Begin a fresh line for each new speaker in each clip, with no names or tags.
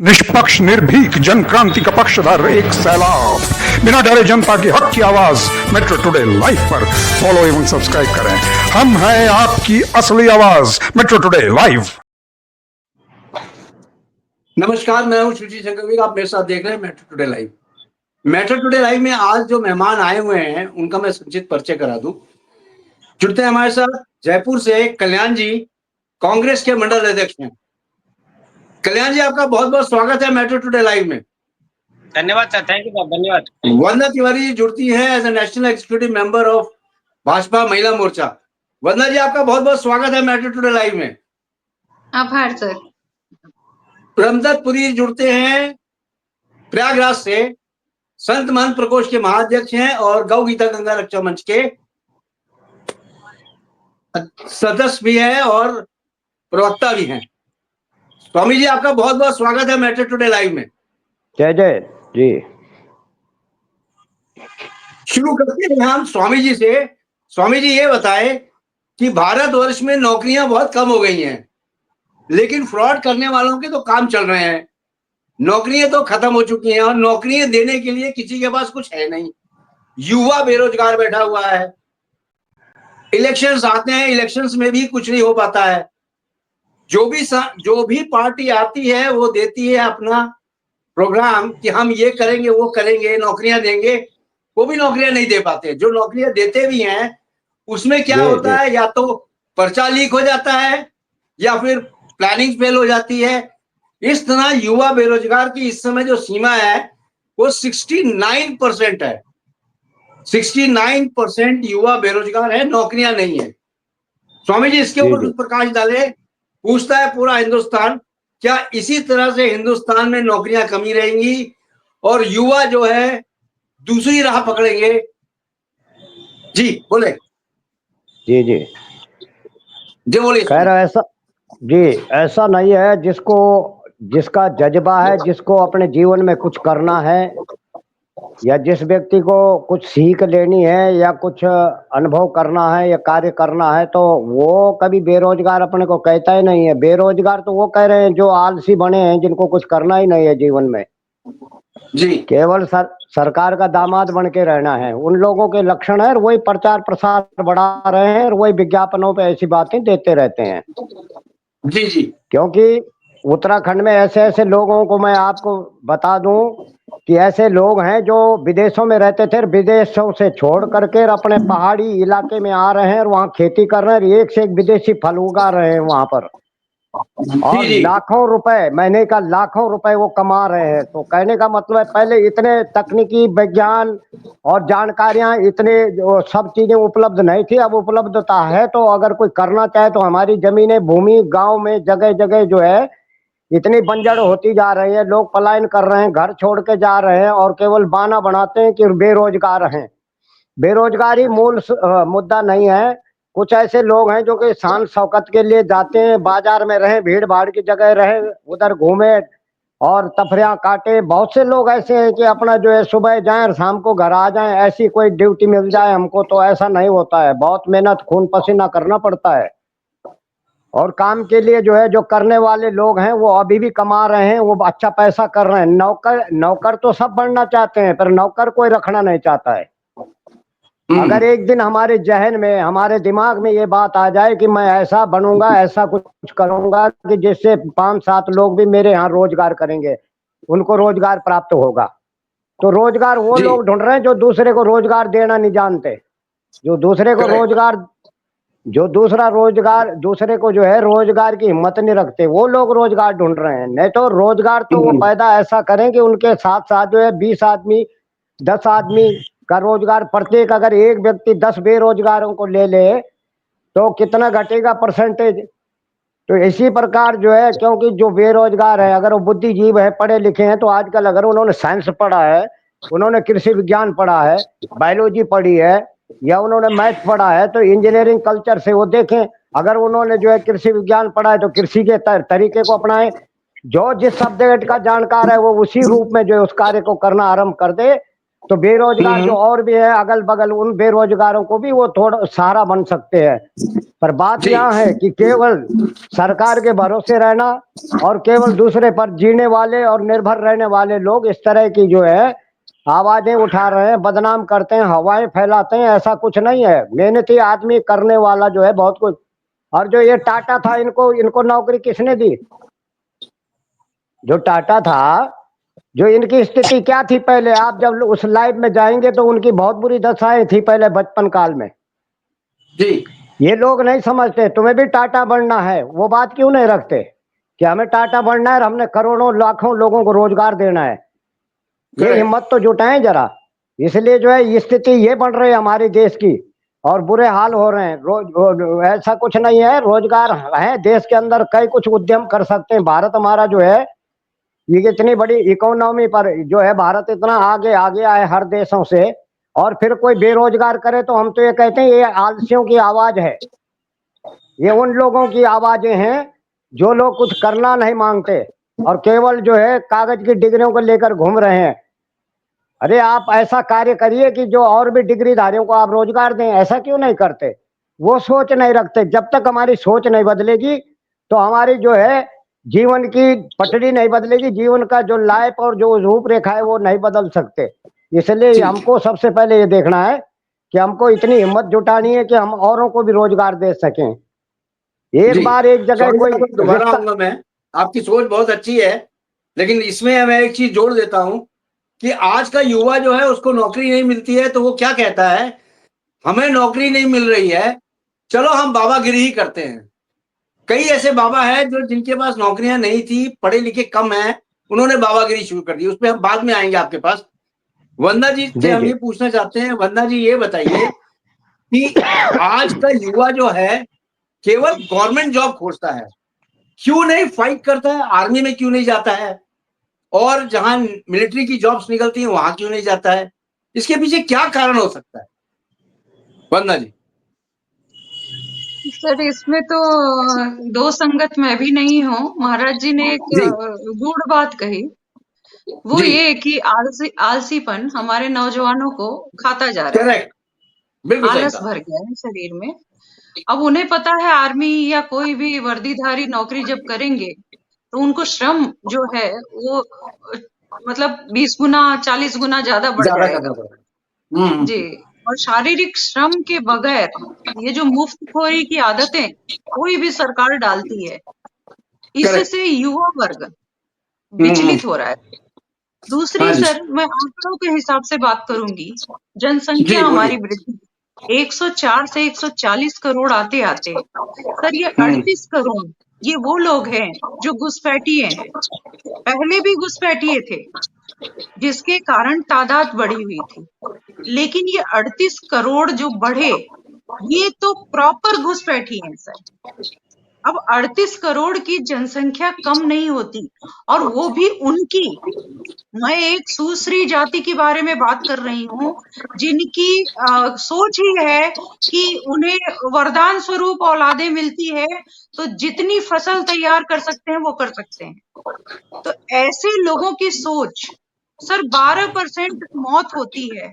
निष्पक्ष निर्भीक जनक्रांति का पक्षधर एक सैलाब, बिना डरे जनता की हक की आवाज मेट्रो टुडे लाइव पर फॉलो एवं सब्सक्राइब करें। हम हैं आपकी असली आवाज, मेट्रो टुडे लाइव।
नमस्कार, मैं हूं सुशील शंकर। आप मेरे साथ देख रहे हैं metro today live. Metro today live में आज जो मेहमान आए हुए हैं उनका मैं संक्षिप्त परिचय करा दूं। जुड़ते हैं हमारे साथ जयपुर से कल्याण जी, कांग्रेस के मंडल अध्यक्ष हैं। कल्याण जी, आपका बहुत बहुत स्वागत है मेट्रो टुडे लाइव में।
धन्यवाद सर, थैंक यू सर, धन्यवाद।
वंदना तिवारी जी जुड़ती है as a national executive member of Bhajpa महिला मोर्चा। वंदना जी, आपका बहुत बहुत स्वागत है मेट्रो टुडे लाइव में।
आभार सर।
प्रमदत्त पुरी जुड़ते हैं प्रयागराज से, संत महंत प्रकोष्ठ के महाअध्यक्ष हैं और गौ गीता गंगा रक्षा मंच के सदस्य भी है और प्रवक्ता भी हैं। स्वामी जी, आपका बहुत बहुत स्वागत है मेट्रो टुडे लाइव में।
जय जय जी।
शुरू करते हैं हम स्वामी जी से। स्वामी जी, ये बताएं कि भारतवर्ष में नौकरियां बहुत कम हो गई हैं, लेकिन फ्रॉड करने वालों के तो काम चल रहे हैं। नौकरियां तो खत्म हो चुकी हैं और नौकरियां देने के लिए किसी के पास कुछ है नहीं। युवा बेरोजगार बैठा हुआ है। इलेक्शंस आते हैं, इलेक्शंस में भी कुछ नहीं हो पाता है। जो भी पार्टी आती है वो देती है अपना प्रोग्राम कि हम ये करेंगे, वो करेंगे, नौकरियां देंगे। वो भी नौकरियां नहीं दे पाते। जो नौकरियां देते भी हैं उसमें क्या होता है, या तो पर्चा लीक हो जाता है या फिर प्लानिंग फेल हो जाती है। इस तरह युवा बेरोजगार की इस समय जो सीमा है वो 69% है। 69% युवा बेरोजगार है, नौकरियां नहीं है। स्वामी जी, इसके ऊपर कुछ प्रकाश डाले। पूछता है पूरा हिंदुस्तान, क्या इसी तरह से हिंदुस्तान में नौकरियां कमी रहेंगी और युवा जो है दूसरी राह पकड़ेंगे? जी बोले।
जी जी
जी बोलिए।
खैर, ऐसा नहीं है। जिसका जज्बा है, जिसको अपने जीवन में कुछ करना है, या जिस व्यक्ति को कुछ सीख लेनी है या कुछ अनुभव करना है या कार्य करना है, तो वो कभी बेरोजगार अपने को कहता ही नहीं है। बेरोजगार तो वो कह रहे हैं जो आलसी बने हैं, जिनको कुछ करना ही नहीं है जीवन में,
जी
केवल सरकार का दामाद बन के रहना है। उन लोगों के लक्षण है और वही प्रचार प्रसार बढ़ा रहे हैं और वही विज्ञापनों पे ऐसी बातें देते रहते हैं।
जी जी।
क्योंकि उत्तराखंड में ऐसे ऐसे लोगों को मैं आपको बता दूं कि ऐसे लोग हैं जो विदेशों में रहते थे, विदेशों से छोड़ करके अपने पहाड़ी इलाके में आ रहे हैं और वहाँ खेती कर रहे हैं। एक से एक विदेशी फल उगा रहे हैं वहां पर, और लाखों रुपए, महीने का लाखों रुपए वो कमा रहे हैं। तो कहने का मतलब है, पहले इतने तकनीकी विज्ञान और जानकारियां, इतने सब चीजें उपलब्ध नहीं थी, अब उपलब्धता है। तो अगर कोई करना चाहे तो हमारी जमीनें, भूमि गांव में जगह जगह जो है इतनी बंजर होती जा रही है, लोग पलायन कर रहे हैं, घर छोड़ के जा रहे हैं और केवल बहाना बनाते हैं कि बेरोजगार हैं। बेरोजगारी मूल मुद्दा नहीं है। कुछ ऐसे लोग हैं जो कि शान शौकत के लिए जाते हैं, बाजार में रहे, भीड़ भाड़ की जगह रहे, उधर घूमे और तफरियां काटे। बहुत से लोग ऐसे हैं कि अपना जो है सुबह जाएं और शाम को घर आ जाएं, ऐसी कोई ड्यूटी मिल जाए हमको, तो ऐसा नहीं होता है। बहुत मेहनत, खून पसीना करना पड़ता है। और काम के लिए जो है, जो करने वाले लोग हैं वो अभी भी कमा रहे हैं, वो अच्छा पैसा कर रहे हैं। नौकर तो सब बनना चाहते हैं, पर नौकर कोई रखना नहीं चाहता है। अगर एक दिन हमारे जहन में, हमारे दिमाग में ये बात आ जाए कि मैं ऐसा बनूंगा, ऐसा कुछ करूंगा कि जिससे 5-7 लोग भी मेरे यहाँ रोजगार करेंगे, उनको रोजगार प्राप्त होगा, तो रोजगार वो लोग ढूंढ रहे हैं जो दूसरे को रोजगार देना नहीं जानते, जो दूसरे को दूसरे को जो है रोजगार की हिम्मत नहीं रखते, वो लोग रोजगार ढूंढ रहे हैं। नहीं तो रोजगार तो वो पैदा ऐसा करें कि उनके साथ साथ जो है 20 आदमी, 10 आदमी का रोजगार, प्रत्येक अगर एक व्यक्ति 10 बेरोजगारों को ले ले तो कितना घटेगा परसेंटेज। तो इसी प्रकार जो है, क्योंकि जो बेरोजगार है, अगर वो बुद्धिजीव है, पढ़े लिखे हैं, तो आजकल अगर उन्होंने साइंस पढ़ा है, उन्होंने कृषि विज्ञान पढ़ा है, बायोलॉजी पढ़ी है, या उन्होंने मैथ पढ़ा है, तो इंजीनियरिंग कल्चर से वो देखें। अगर उन्होंने जो है कृषि विज्ञान पढ़ा है तो कृषि के तरीके को अपनाएं। जो जिस सब्जेक्ट का जानकार है वो उसी रूप में जो है उस कार्य को करना आरंभ कर दे, तो बेरोजगार जो और भी है अगल बगल, उन बेरोजगारों को भी वो थोड़ा सहारा बन सकते हैं। पर बात
जी।
यहाँ है कि केवल सरकार के भरोसे रहना और केवल दूसरे पर जीने वाले और निर्भर रहने वाले लोग इस तरह की जो है आवाजें उठा रहे हैं, बदनाम करते हैं, हवाएं फैलाते हैं, ऐसा कुछ नहीं है। मेहनती आदमी करने वाला जो है बहुत कुछ। और जो ये टाटा था, इनको नौकरी किसने दी? जो टाटा था, जो इनकी स्थिति क्या थी पहले, आप जब उस लाइफ में जाएंगे तो उनकी बहुत बुरी दशाएं थी पहले बचपन काल में।
जी।
ये लोग नहीं समझते। तुम्हें भी टाटा बनना है, वो बात क्यों नहीं रखते कि हमें टाटा बनना है और हमने करोड़ों लाखों लोगों को रोजगार देना है? ये
Correct.
हिम्मत तो जुटाएं जरा। इसलिए जो है स्थिति ये बढ़ रही है हमारे देश की और बुरे हाल हो रहे हैं। ऐसा कुछ नहीं है, रोजगार है देश के अंदर, कई कुछ उद्यम कर सकते हैं। भारत हमारा जो है ये इतनी बड़ी इकोनॉमी पर जो है भारत इतना आगे आगे आए हर देशों से, और फिर कोई बेरोजगार करे तो हम तो ये कहते हैं ये आलसियों की आवाज है। ये उन लोगों की आवाजें हैं जो लोग कुछ करना नहीं मांगते और केवल जो है कागज की डिग्रियों को लेकर घूम रहे हैं। अरे आप ऐसा कार्य करिए कि जो और भी डिग्रीधारियों को आप रोजगार दें, ऐसा क्यों नहीं करते? वो सोच नहीं रखते। जब तक हमारी सोच नहीं बदलेगी तो हमारी जो है जीवन की पटरी नहीं बदलेगी, जीवन का जो लाइफ और जो रूपरेखा है वो नहीं बदल सकते। इसलिए
जी।
हमको सबसे पहले ये देखना है कि हमको इतनी हिम्मत जुटानी है कि हम औरों को भी रोजगार दे सकें। एक
जी।
बार एक जगह
स्वामी जी,
कोई
आपको दोबारा
रिश्ता,
आऊंगा मैं। आपकी सोच बहुत अच्छी है, लेकिन इसमें मैं एक चीज जोड़ देता हूं कि आज का युवा जो है उसको नौकरी नहीं मिलती है तो वो क्या कहता है, हमें नौकरी नहीं मिल रही है, चलो हम बाबागिरी ही करते हैं। कई ऐसे बाबा हैं जो जिनके पास नौकरियां नहीं थी, पढ़े लिखे कम हैं, उन्होंने बाबागिरी शुरू कर दी। उस पर हम बाद में आएंगे आपके पास। वंदना जी से
जी
हम
जी
ये पूछना चाहते हैं, वंदना जी ये बताइए कि आज का युवा जो है केवल गवर्नमेंट जॉब खोजता है, क्यों नहीं फाइट करता है? आर्मी में क्यों नहीं जाता है? और जहां मिलिट्री की जॉब्स निकलती हैं वहां क्यों नहीं जाता है? इसके पीछे क्या कारण हो सकता है, वंदना जी?
सर इसमें तो दो संगत मैं भी नहीं हूँ। महाराज जी ने एक
जी।
गूढ़ बात कही, वो
जी।
ये कि आलसीपन हमारे नौजवानों को खाता जा रहा है,
करेक्ट। बिल्कुल सही
आलस
कहा।
भर गया है शरीर में। अब उन्हें पता है आर्मी या कोई भी वर्दीधारी नौकरी जब करेंगे तो उनको श्रम जो है वो मतलब 20 गुना 40 गुना ज्यादा बढ़
ज्यादा
जाएगा।
करना पड़ेगा।
जी। और शारीरिक श्रम के बगैर ये जो मुफ्तखोरी की आदतें कोई भी सरकार डालती है,
करेक्ट।
इससे युवा वर्ग
हम्म।
विचलित हो रहा है।
हाँ
दूसरी
जी।
सर, मैं आंकड़ों के हिसाब से बात करूंगी।
जी
जनसंख्या
बोलिए।
हमारी वृद्धि 104 से 140 करोड़ आते आते सर ये
हम्म।
38 करोड़, ये वो लोग हैं जो घुसपैठिए हैं। पहले भी घुसपैठिए थे जिसके कारण तादाद बढ़ी हुई थी, लेकिन ये 38 करोड़ जो बढ़े ये तो प्रॉपर घुसपैठी हैं सर। अब 38 करोड़ की जनसंख्या कम नहीं होती, और वो भी उनकी, मैं एक सुश्री जाति के बारे में बात कर रही हूँ जिनकी सोच ही है कि उन्हें वरदान स्वरूप औलादे मिलती है तो जितनी फसल तैयार कर सकते हैं वो कर सकते हैं। तो ऐसे लोगों की सोच सर 12% मौत होती है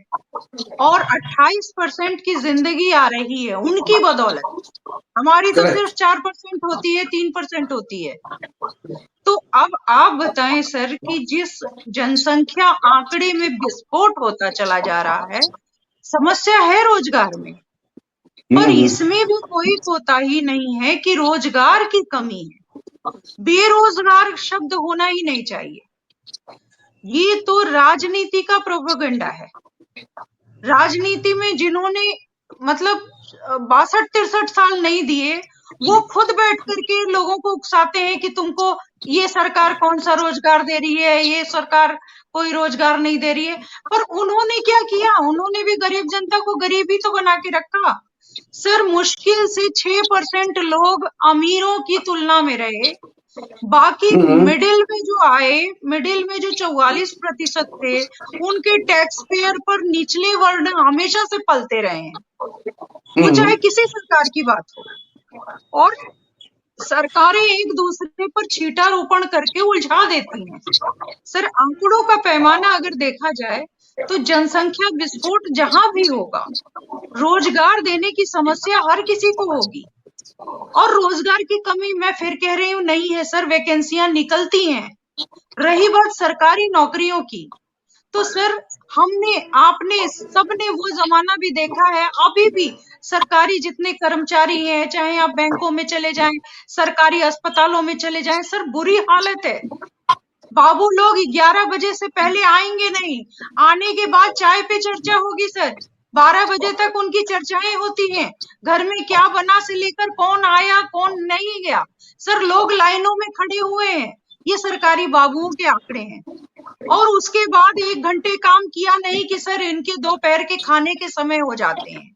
और 28% की जिंदगी आ रही है उनकी बदौलत। हमारी तो सिर्फ
करेक्ट।
4% होती है, 3% होती है। तो अब आप बताएं सर कि जिस जनसंख्या आंकड़े में विस्फोट होता चला जा रहा है, समस्या है रोजगार में, पर इसमें भी कोई कोताही नहीं है कि रोजगार की कमी है। बेरोजगार शब्द होना ही नहीं चाहिए। ये तो राजनीति का प्रोपेगेंडा है। राजनीति में जिन्होंने मतलब 62-63 साल नहीं दिए, वो खुद बैठ करके लोगों को उकसाते हैं कि तुमको ये सरकार कौन सा रोजगार दे रही है, ये सरकार कोई रोजगार नहीं दे रही है। पर उन्होंने क्या किया? उन्होंने भी गरीब जनता को गरीबी तो बना के रखा। सर मुश्किल से 6% लोग अमीरों की तुलना में रहे, बाकी मिडिल में जो आए, मिडिल में जो 44% थे, उनके टैक्स पेयर पर निचले वर्ण हमेशा से पलते रहे हैं, वो चाहे किसी सरकार की बात हो। और सरकारें एक दूसरे पर छीटारोपण करके उलझा देती हैं। सर, आंकड़ों का पैमाना अगर देखा जाए तो जनसंख्या विस्फोट जहां भी होगा, रोजगार देने की समस्या हर किसी को होगी। और रोजगार की कमी मैं फिर कह रही हूँ नहीं है सर, वैकेंसियां निकलती हैं। रही बात सरकारी नौकरियों की, तो सर हमने, आपने, सबने वो जमाना भी देखा है। अभी भी सरकारी जितने कर्मचारी हैं, चाहे आप बैंकों में चले जाएं, सरकारी अस्पतालों में चले जाएं, सर बुरी हालत है। बाबू लोग 11 बजे से पहले आएंगे नहीं, आने के बाद चाय पे चर्चा होगी सर। 12 बजे तक उनकी चर्चाएं होती हैं, घर में क्या बना से लेकर कौन आया कौन नहीं गया। सर लोग लाइनों में खड़े हुए हैं, ये सरकारी बाबुओं के आंकड़े हैं। और उसके बाद 1 घंटे काम किया नहीं कि सर इनके दोपहर के खाने के समय हो जाते हैं,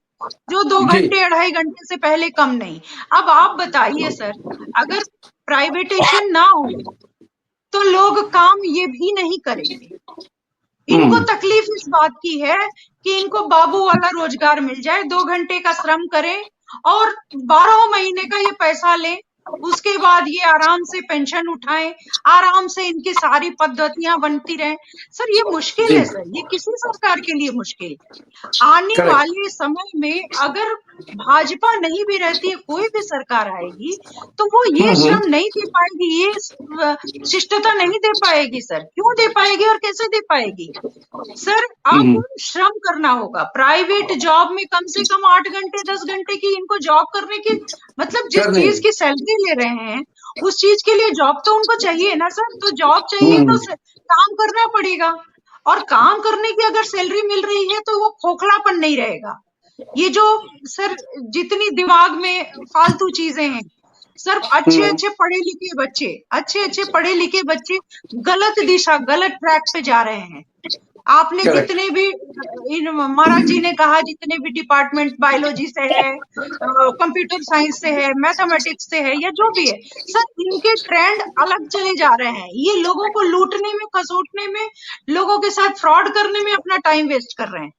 जो 2
जी।
घंटे 2.5 घंटे से पहले कम नहीं। अब आप बताइए सर, अगर प्राइवेटेशन ना हो तो लोग काम ये भी नहीं करेंगे। इनको तकलीफ इस बात की है कि इनको बाबू वाला रोजगार मिल जाए, 2 घंटे का श्रम करें और 12 महीने का ये पैसा लें, उसके बाद ये आराम से पेंशन उठाएं, आराम से इनकी सारी पद्धतियां बनती रहें। सर ये मुश्किल है सर, ये किसी सरकार के लिए मुश्किल। आने
Correct.
वाले समय में अगर भाजपा नहीं भी रहती है, कोई भी सरकार आएगी, तो वो ये श्रम नहीं दे पाएगी, ये शिष्टता नहीं दे पाएगी सर। क्यों दे पाएगी और कैसे दे पाएगी? सर अब श्रम करना होगा। प्राइवेट जॉब में कम से कम 8 घंटे 10 घंटे की इनको जॉब करने की, मतलब जिस
करनी
चीज की सैलरी ले रहे हैं उस चीज के लिए जॉब तो उनको चाहिए ना सर। तो जॉब चाहिए तो काम करना पड़ेगा, और काम करने की अगर सैलरी मिल रही है तो वो खोखलापन नहीं रहेगा। ये जो सर जितनी दिमाग में फालतू चीजें हैं सर, अच्छे अच्छे पढ़े लिखे बच्चे गलत दिशा, गलत ट्रैक पे जा रहे हैं। आपने
Correct.
जितने भी, इन महाराज जी ने कहा, जितने भी डिपार्टमेंट बायोलॉजी से है, कंप्यूटर साइंस से है, मैथमेटिक्स से है, या जो भी है सर, इनके ट्रेंड अलग चले जा रहे हैं। ये लोगों को लूटने में, खसोटने में, लोगों के साथ फ्रॉड करने में अपना टाइम वेस्ट कर रहे हैं।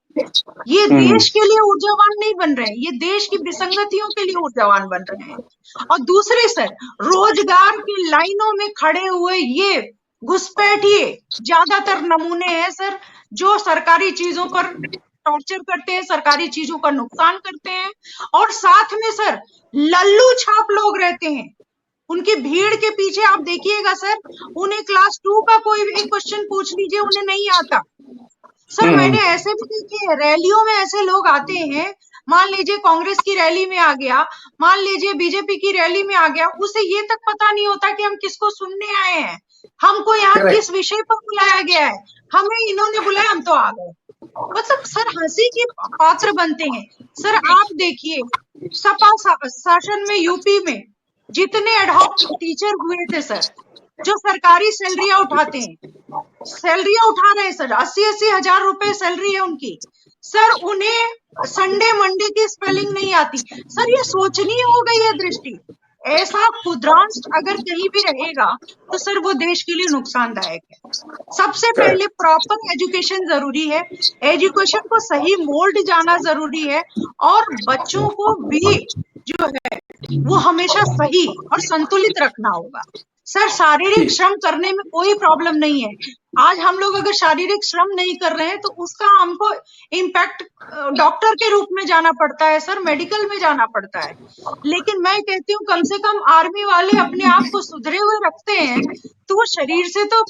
ये देश के लिए ऊर्जावान नहीं बन रहे हैं, ये देश की विसंगतियों के लिए ऊर्जावान बन रहे हैं। और दूसरे सर, रोजगार की लाइनों में खड़े हुए ये घुसपैठिए ज्यादातर नमूने हैं सर, जो सरकारी चीजों पर टॉर्चर करते हैं, सरकारी चीजों का नुकसान करते हैं। और साथ में सर लल्लू छाप लोग रहते हैं, उनकी भीड़ के पीछे आप देखिएगा सर, उन्हें क्लास 2 का कोई भी क्वेश्चन पूछ लीजिए, उन्हें नहीं आता। सर मैंने ऐसे भी देखे हैं, रैलियों में ऐसे लोग आते हैं, मान लीजिए कांग्रेस की रैली में आ गया, मान लीजिए बीजेपी की रैली में आ गया, उसे ये तक पता नहीं होता कि हम किसको सुनने आए हैं, हमको यहाँ
Correct.
किस विषय पर बुलाया गया है, हमें इन्होंने बुलाया, हम तो आ गए। मतलब सर हंसी के पात्र बनते हैं। सर आप देखिए, सपा शासन में यूपी में जितने एडहॉक टीचर हुए थे सर, जो सरकारी सैलरियां उठाते हैं, सैलरियां उठा रहे हैं सर, 80-80 हजार रुपए सैलरी है उनकी, सर उन्हें संडे मंडे की स्पेलिंग नहीं आती। सर ये सोचनीय हो गई है दृष्टि। ऐसा खुदरांश अगर कहीं भी रहेगा तो सर वो देश के लिए नुकसानदायक है। सबसे पहले प्रॉपर एजुकेशन जरूरी है, एजुकेशन को सही मोल्ड जाना जरूरी है, और बच्चों को भी जो है वो हमेशा सही और संतुलित रखना होगा। सर शारीरिक श्रम करने में कोई प्रॉब्लम नहीं है। आज हम लोग अगर शारीरिक श्रम नहीं कर रहे हैं तो उसका हमको इम्पैक्ट डॉक्टर के रूप में जाना पड़ता है सर, मेडिकल में जाना पड़ता है। लेकिन मैं कहती हूँ कम से कम आर्मी वाले अपने आप को सुधरे हुए रखते हैं, तो वो शरीर से तो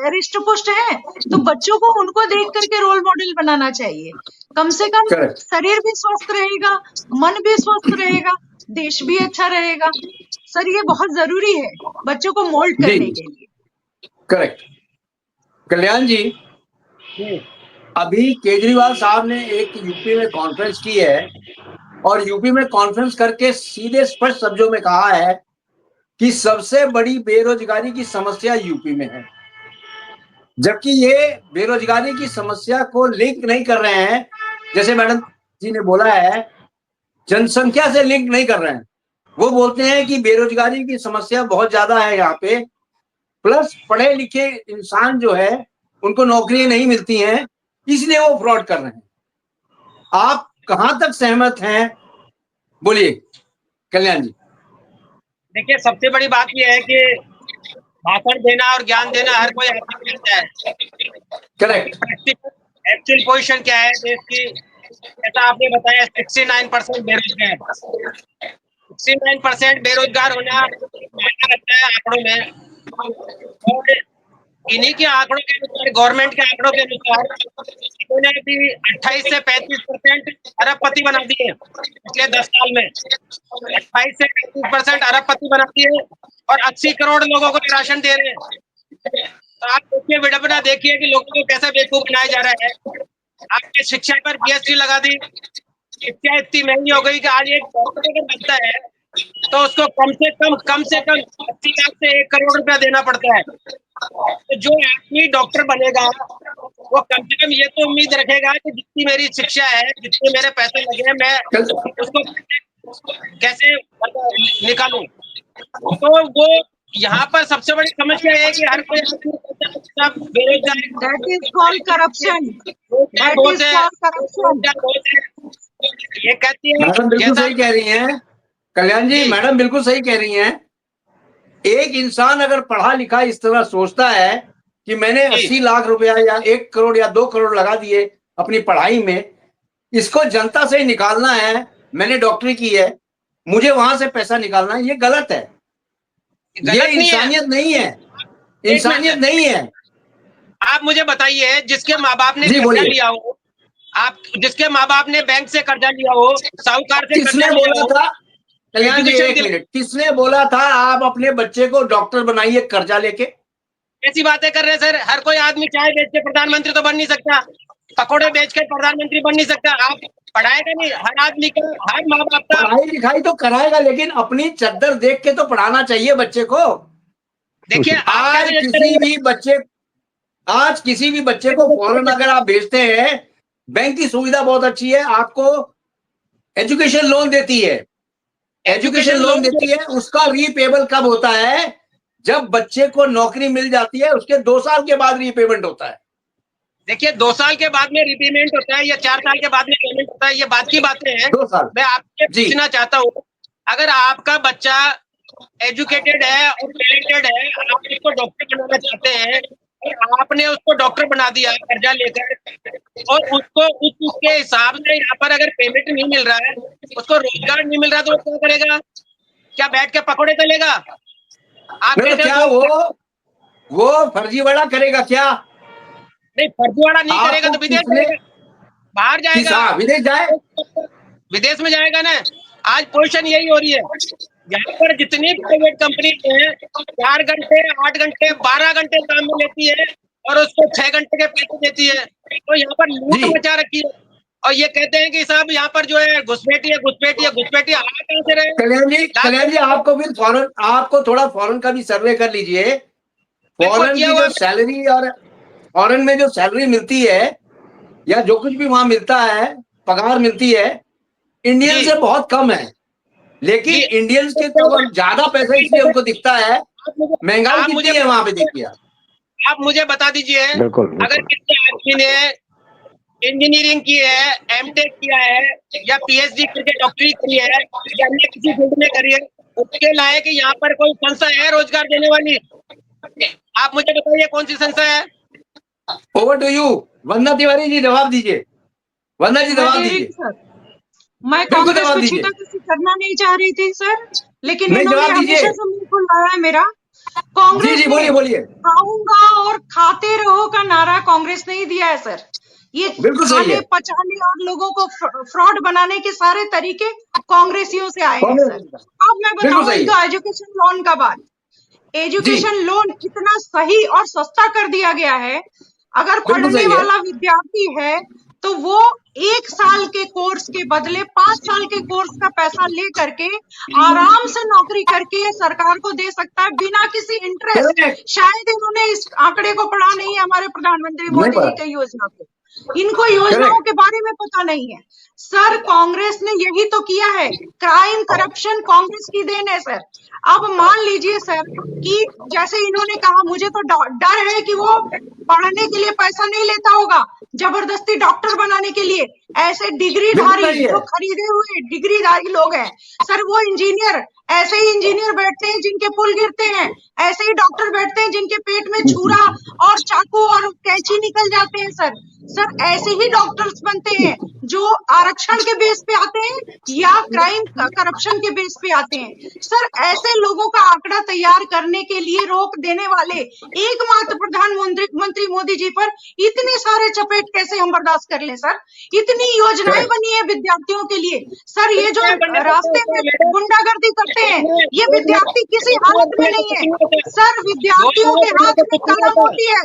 रिष्ट पुष्ट है, तो बच्चों को उनको देख करके रोल मॉडल बनाना चाहिए। कम से कम
Correct.
शरीर भी स्वस्थ रहेगा, मन भी स्वस्थ रहेगा, देश भी अच्छा रहेगा। सर ये बहुत जरूरी है बच्चों को मोल्ड करने के लिए।
करेक्ट। कल्याण जी, अभी केजरीवाल साहब ने एक यूपी में कॉन्फ्रेंस की है, और यूपी में कॉन्फ्रेंस करके सीधे स्पष्ट शब्दों में कहा है कि सबसे बड़ी बेरोजगारी की समस्या यूपी में है। जबकि ये बेरोजगारी की समस्या को लिंक नहीं कर रहे हैं, जैसे मैडम जी ने बोला है, जनसंख्या से लिंक नहीं कर रहे हैं। वो बोलते हैं कि बेरोजगारी की समस्या बहुत ज्यादा है यहाँ पे, प्लस पढ़े लिखे इंसान जो है उनको नौकरियां नहीं मिलती हैं, इसलिए वो फ्रॉड कर रहे हैं। आप कहां तक सहमत हैं, बोलिए कल्याण जी।
देखिए, सबसे बड़ी बात यह है कि भाषण देना और ज्ञान देना हर कोई आदमी करता है।
करेक्ट।
प्रैक्टिकल एक्चुअल पोजीशन क्या है देश की, ऐसा आपने बताया 69% बेरोजगार। 69% बेरोजगार होना मायने रखता है आंकड़ों में। और इन्हीं के आंकड़ों के अनुसार, गवर्नमेंट के आंकड़ों के अनुसार, इन्होंने भी 28 से 35% अरबपति बना दिए पिछले 10 साल में। 28 से 35% अरबपति बना दिए और 80 करोड़ लोगों को राशन दे रहे हैं। तो आप देखिए, विडंबना देखिए कि लोगों को कैसे बेवकूफ बनाया जा रहा है। आपने शिक्षा पर जीएसटी लगा दी। शिक्षा इतनी महंगी हो गई कि आज एक डॉक्टर अगर बनता है तो उसको कम से कम 80 लाख से 1 करोड़ रुपया देना पड़ता है। तो जो आदमी डॉक्टर बनेगा वो कम से कम ये तो उम्मीद रखेगा कि जितनी मेरी शिक्षा है, जितने मेरे पैसे लगे हैं, मैं उसको कैसे निकालूं। तो वो यहाँ पर सबसे बड़ी समस्या है कि हर कोई बेरोजगार,
that is called corruption. That is called corruption.
ये कहती है
मैडम बिल्कुल
जैसा
सही कह रही हैं कल्याण जी,
जी।
मैडम बिल्कुल सही कह रही हैं। एक इंसान अगर पढ़ा लिखा इस तरह सोचता है कि मैंने
जी।
80 लाख रुपया या 1 करोड़ या 2 करोड़ लगा दिए अपनी पढ़ाई में, इसको जनता से ही निकालना है, मैंने डॉक्टरी की है, मुझे वहां से पैसा निकालना है, ये गलत है। ये
गलत नहीं है।
इंसानियत नहीं है, इंसानियत नहीं है।
आप मुझे बताइए, जिसके माँ बाप ने
जी,
कर्जा
बोलिए।
लिया हो, आप जिसके माँ बाप ने बैंक से कर्जा लिया हो, साहूकार से
किसने
कर्जा लिया
बोला
हो,
था कल्याण जी,
एजुकेशन
एक
के
मिनट, किसने बोला था आप अपने बच्चे को डॉक्टर बनाइए कर्जा लेके?
ऐसी बातें कर रहे हैं सर। हर कोई आदमी चाय बेच के प्रधानमंत्री तो बन नहीं सकता, पकौड़े बेच के प्रधानमंत्री बन नहीं सकता। आप पढ़ाएगा नहीं, हर आदमी का, हर माँ बाप का।
पढ़ाई लिखाई तो कराएगा, लेकिन अपनी चद्दर देख के तो पढ़ाना चाहिए बच्चे को।
देखिए, आप
आज
कैसे
किसी भी बच्चे को फॉरेन अगर आप भेजते हैं, बैंक की सुविधा बहुत अच्छी है, आपको एजुकेशन लोन देती है। एजुकेशन लोन देती है, उसका रीपेबल कब होता है? जब बच्चे को नौकरी मिल जाती है, उसके 2 साल के बाद रीपेमेंट होता है।
देखिए, 2 साल के बाद में रिपेमेंट होता है या 4 साल के बाद में पेमेंट होता है, ये बात की बातें हैं।
2 साल।
मैं आपसे
जी।
पूछना चाहता हूँ, अगर आपका बच्चा एजुकेटेड है और टैलेंटेड है, आप उसको डॉक्टर बनाना चाहते हैं और आपने उसको डॉक्टर बना दिया कर्जा लेकर, और उसको उसके हिसाब से यहाँ पर अगर पेमेंट नहीं मिल रहा है, उसको रोजगार नहीं मिल रहा, तो वो क्या करेगा? क्या बैठ के पकौड़े तलेगा? आप
नहीं तो
कैसे
क्या वो फर्जीवाड़ा करेगा क्या?
नहीं, फर्जीवाड़ा नहीं करेगा तो विदेश जाएगा, बाहर जाएगा,
विदेश जाए,
विदेश में जाएगा ना। आज पोजीशन यही हो रही है, यहाँ पर जितनी प्राइवेट कंपनी है 4 घंटे 8 घंटे 12 घंटे काम में लेती है और उसको 6 घंटे के पैसे देती है। तो यहाँ पर लूट मचा रखी है और ये कहते हैं कि साहब यहाँ पर जो है घुसपैठी है, घुसपैठी है, घुसपैठी। आ कहाँ से रहे?
कल्याण जी आपको फिर आपको थोड़ा फॉरेन का भी सर्वे कर लीजिए। फॉरेन की जो सैलरी और फॉरेन में जो सैलरी मिलती है या जो कुछ भी वहां मिलता है, पगार मिलती है, इंडियन से बहुत कम है। लेकिन इंडियंस के तो ज्यादा पैसा इसलिए उनको दिखता है, महंगाई कितनी है वहां पे, देखिए
आप मुझे बता दीजिए, अगर किसी आदमी ने इंजीनियरिंग की है, एमटेक किया है या पीएचडी करके डॉक्टरी की है या अन्य किसी फील्ड में करी है, उसके लायक यहाँ पर कोई संस्था है रोजगार देने वाली? आप मुझे बताइए कौन सी संस्था है?
ओवर टू यू वंदना तिवारी जी, जवाब दीजिए। वंदना जी जवाब दीजिए।
मैं कांग्रेस को छींटाकशी करना नहीं चाह रही थी सर, लेकिन इन्होंने हमेशा से मुंह खुलाया है मेरा। कांग्रेस
जी बोलिए।
खाऊंगा और खाते रहो का नारा कांग्रेस ने ही दिया है सर। ये खाने पचाने और लोगों को फ्रॉड बनाने के सारे तरीके कांग्रेसियों से आए हैं सर। अब मैं बताऊं इनका एजुकेशन लोन का बात। एजुकेशन लोन इतना सही और सस्ता कर दिया गया है, अगर पढ़ने वाला विद्यार्थी है तो वो 1 साल के कोर्स के बदले 5 साल के कोर्स का पैसा ले करके आराम से नौकरी करके सरकार को दे सकता है बिना किसी इंटरेस्ट। शायद इन्होंने इस आंकड़े को पढ़ा नहीं है हमारे प्रधानमंत्री मोदी जी की योजना को। इनको योजनाओं के बारे में पता नहीं है। सर कांग्रेस ने यही तो किया है, क्राइम करप्शन कांग्रेस की देन है सर। अब मान लीजिए सर कि जैसे इन्होंने कहा, मुझे तो डर है कि वो पढ़ने के लिए पैसा नहीं लेता होगा, जबरदस्ती डॉक्टर बनाने के लिए। ऐसे डिग्रीधारी जो खरीदे हुए डिग्रीधारी लोग हैं सर, वो इंजीनियर, ऐसे ही इंजीनियर बैठते हैं जिनके पुल गिरते हैं, ऐसे ही डॉक्टर बैठते हैं जिनके पेट में छुरा और चाकू और कैंची निकल जाते हैं सर। सर ऐसे ही डॉक्टर्स बनते हैं जो आरक्षण के बेस पे आते हैं या क्राइम करप्शन के बेस पे आते हैं। सर ऐसे लोगों का आंकड़ा तैयार करने के लिए रोक देने वाले एकमात्र प्रधानमंत्री मोदी जी पर इतने सारे चपेट कैसे हम बर्दाश्त कर लें सर? इतनी योजनाएं बनी है विद्यार्थियों के लिए सर, ये जो रास्ते में गुंडागर्दी करते हैं ये विद्यार्थी किसी हालत में नहीं है सर। विद्यार्थियों के हाथ में कलम होती है,